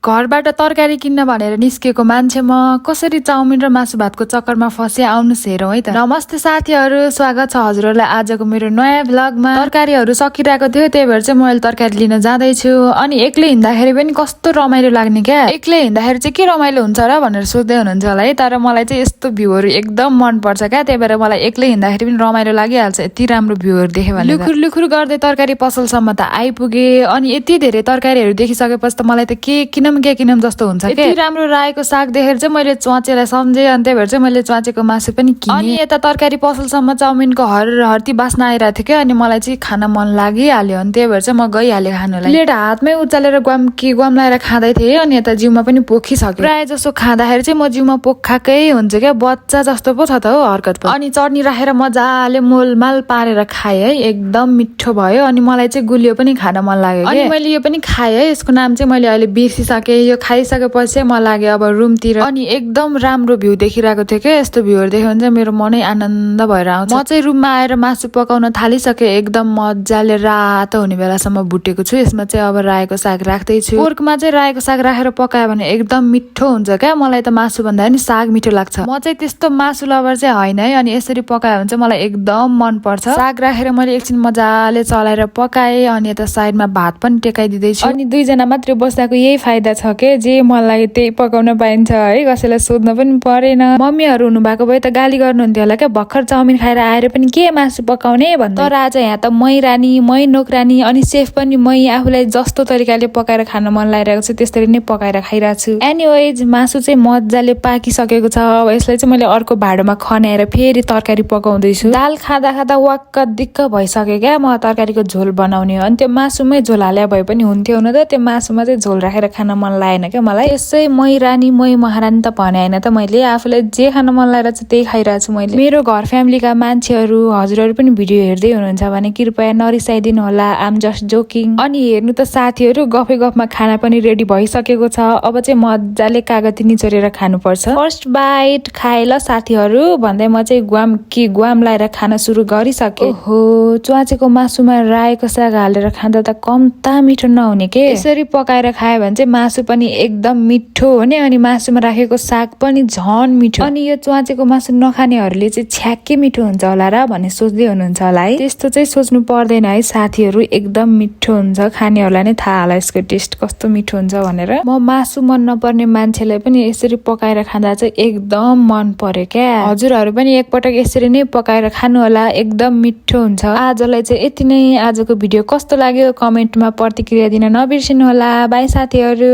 घरबाट तरकारी किन्न भनेर निस्केको मान्छे म कसरी चाउमिन र मासु भातको चक्करमा फसे आउनुस् हेरौँ है त। नमस्ते साथीहरू, स्वागत छ हजुरहरूलाई आजको मेरो नयाँ भ्लगमा। तरकारीहरू सकिरहेको थियो, त्यही भएर चाहिँ मैले तरकारी लिन जाँदैछु। अनि एक्लै हिँड्दाखेरि पनि कस्तो रमाइलो लाग्ने क्या। एक्लै हिँड्दाखेरि चाहिँ के रमाइलो हुन्छ र भनेर सोच्दै हुनुहुन्छ होला है, तर मलाई चाहिँ यस्तो भ्यूहरू एकदम मनपर्छ क्या। त्यही भएर मलाई एक्लै हिँड्दाखेरि पनि रमाइलो लागिहाल्छ यति राम्रो भ्यूहरू देख्यो भने। लुखुर लुखुर गर्दै तरकारी पसलसम्म त आइपुगे। अनि यति धेरै तरकारीहरू देखिसकेपछि त मलाई त के किनौँ जस्तो हुन्छ। यति राम्रो रायोको साग देखेर चाहिँ मैले च्वाचेलाई सम्झेँ, अनि त्यही भएर चाहिँ मैले च्वाचेको मासु पनि किनेँ। अनि यता तरकारी पसलसम्म चाउमिनको हर्ती बास्ना आइरहेको थियो क्या। अनि मलाई चाहिँ खान मन लागिहाल्यो, अनि त्यही भएर चाहिँ म गइहालेँ खानुलाई। प्लेट हातमै उचालेर गुवाम लाएर खाँदै थिएँ, अनि यता जिउमा पनि पोखिसक्यो। प्रायः जसो खाँदाखेरि चाहिँ म जिउमा पोखाकै हुन्छ क्या, बच्चा जस्तो पो छ त हो हरकत पनि। अनि चटनी राखेर मजाले मोलमाल पारेर खाएँ है, एकदम मिठो भयो। अनि मलाई चाहिँ गुलियो पनि खान मन लाग्यो। अनि मैले यो पनि खाएँ है, यसको नाम चाहिँ मैले अहिले बिर्सिसकेँ। यो खाइसकेपछि म लाग्यो अब रुमतिर। अनि एकदम राम्रो भ्यू देखिरहेको थियो क्या। यस्तो भ्यूहरू देख्यो भने चाहिँ मेरो मनै आनन्द भएर आउँछ। म चाहिँ रुममा आएर मासु पकाउन थालिसकेँ, एकदम मजाले रातो हुने बेलासम्म भुटेको छु। यसमा चाहिँ अब रायोको साग राख्दैछु। पोर्कमा चाहिँ रायोको साग राखेर पकायो भने एकदम मिठो हुन्छ क्या। मलाई त मासु भन्दा नि साग मिठो लाग्छ। म चाहिँ त्यस्तो मासु लभर चाहिँ होइन है, अनि यसरी पकायो भने चाहिँ मलाई एकदम मन पर्छ। साग राखेर मैले एकछिन मजाले चलाएर पकाएँ, अनि यता साइडमा भात पनि टेकाइदिँदैछु। अनि दुईजना मात्रै बस्दाको यही फाइदा छ के, जे मन लाग्यो त्यही पकाउन पाइन्छ है, कसैलाई सोध्न पनि परेन। मम्मीहरू हुनुभएको भए त गाली गर्नुहुन्थ्यो होला क्या, भर्खर चाउमिन खाएर आएर पनि के मासु पकाउने भन्दा। तर आज यहाँ त मै रानी, मै नोकरानी, अनि सेफ पनि मै। आफूलाई जस्तो तरिकाले पकाएर खान मन लागिरहेको छ त्यसरी नै पकाएर खाइरहेको छु। एनिवेज मासु चाहिँ मजाले पाकिसकेको छ। अब यसलाई चाहिँ मैले अर्को भाँडोमा खन्याएर फेरि तरकारी पकाउँदैछु। दाल खाँदा खाँदा वाक्क दिक्क भइसक्यो क्या म तरकारीको झोल बनाउने हो। अनि त्यो मासुमै झोल हाले भए पनि हुन्थ्यो हुन त, त्यो मासुमा चाहिँ झोल राखेर खान मन लागेन क्या मलाई। यसै मै रानी मै महारानी त भने होइन त, मैले आफूलाई जे खान मन लागेर चाहिँ त्यही खाइरहेको छु मैले। मेरो घर फ्यामिलीका मान्छेहरू हजुरहरू पनि भिडियो हेर्दै हुनुहुन्छ भने कृपया नरिसाइदिनु होला, आम जस्ट जोकिङ। अनि हेर्नु त साथीहरू, गफै गफमा खाना पनि रेडी भइसकेको छ। अब चाहिँ मजाले कागती निचोरेर खानुपर्छ। फर्स्ट बाइट खाए ल साथीहरू भन्दै म चाहिँ गुवाम लाएर खान सुरु गरिसकेँ। ओहो, च्वाचेको मासुमा रायोको साग हालेर खाँदा त कम्ता मिठो नहुने के। यसरी पकाएर खायो भने चाहिँ मासु पनि एकदम मिठो हुने, अनि मासुमा राखेको साग पनि झन मिठो। अनि यो च्वाचेको मासु नखानेहरूले चाहिँ छ्याक्कै मिठो हुन्छ होला र भन्ने सोच्दै हुनुहुन्छ होला है। त्यस्तो चाहिँ सोच्नु पर्दैन है साथीहरू, एकदम मिठो हुन्छ। खानेहरूलाई नै थाहा होला यसको टेस्ट कस्तो मिठो हुन्छ भनेर। म मासु मन नपर्ने मान्छेलाई पनि यसरी पकाएर खाँदा चाहिँ एकदम मन पर्यो क्या। हजुरहरू पनि एकपटक यसरी नै पकाएर खानु होला, एकदम मिठो हुन्छ। आजलाई चाहिँ यति नै। आजको भिडियो कस्तो लाग्यो कमेन्टमा प्रतिक्रिया दिन नबिर्सिनु होला। बाई साथीहरू।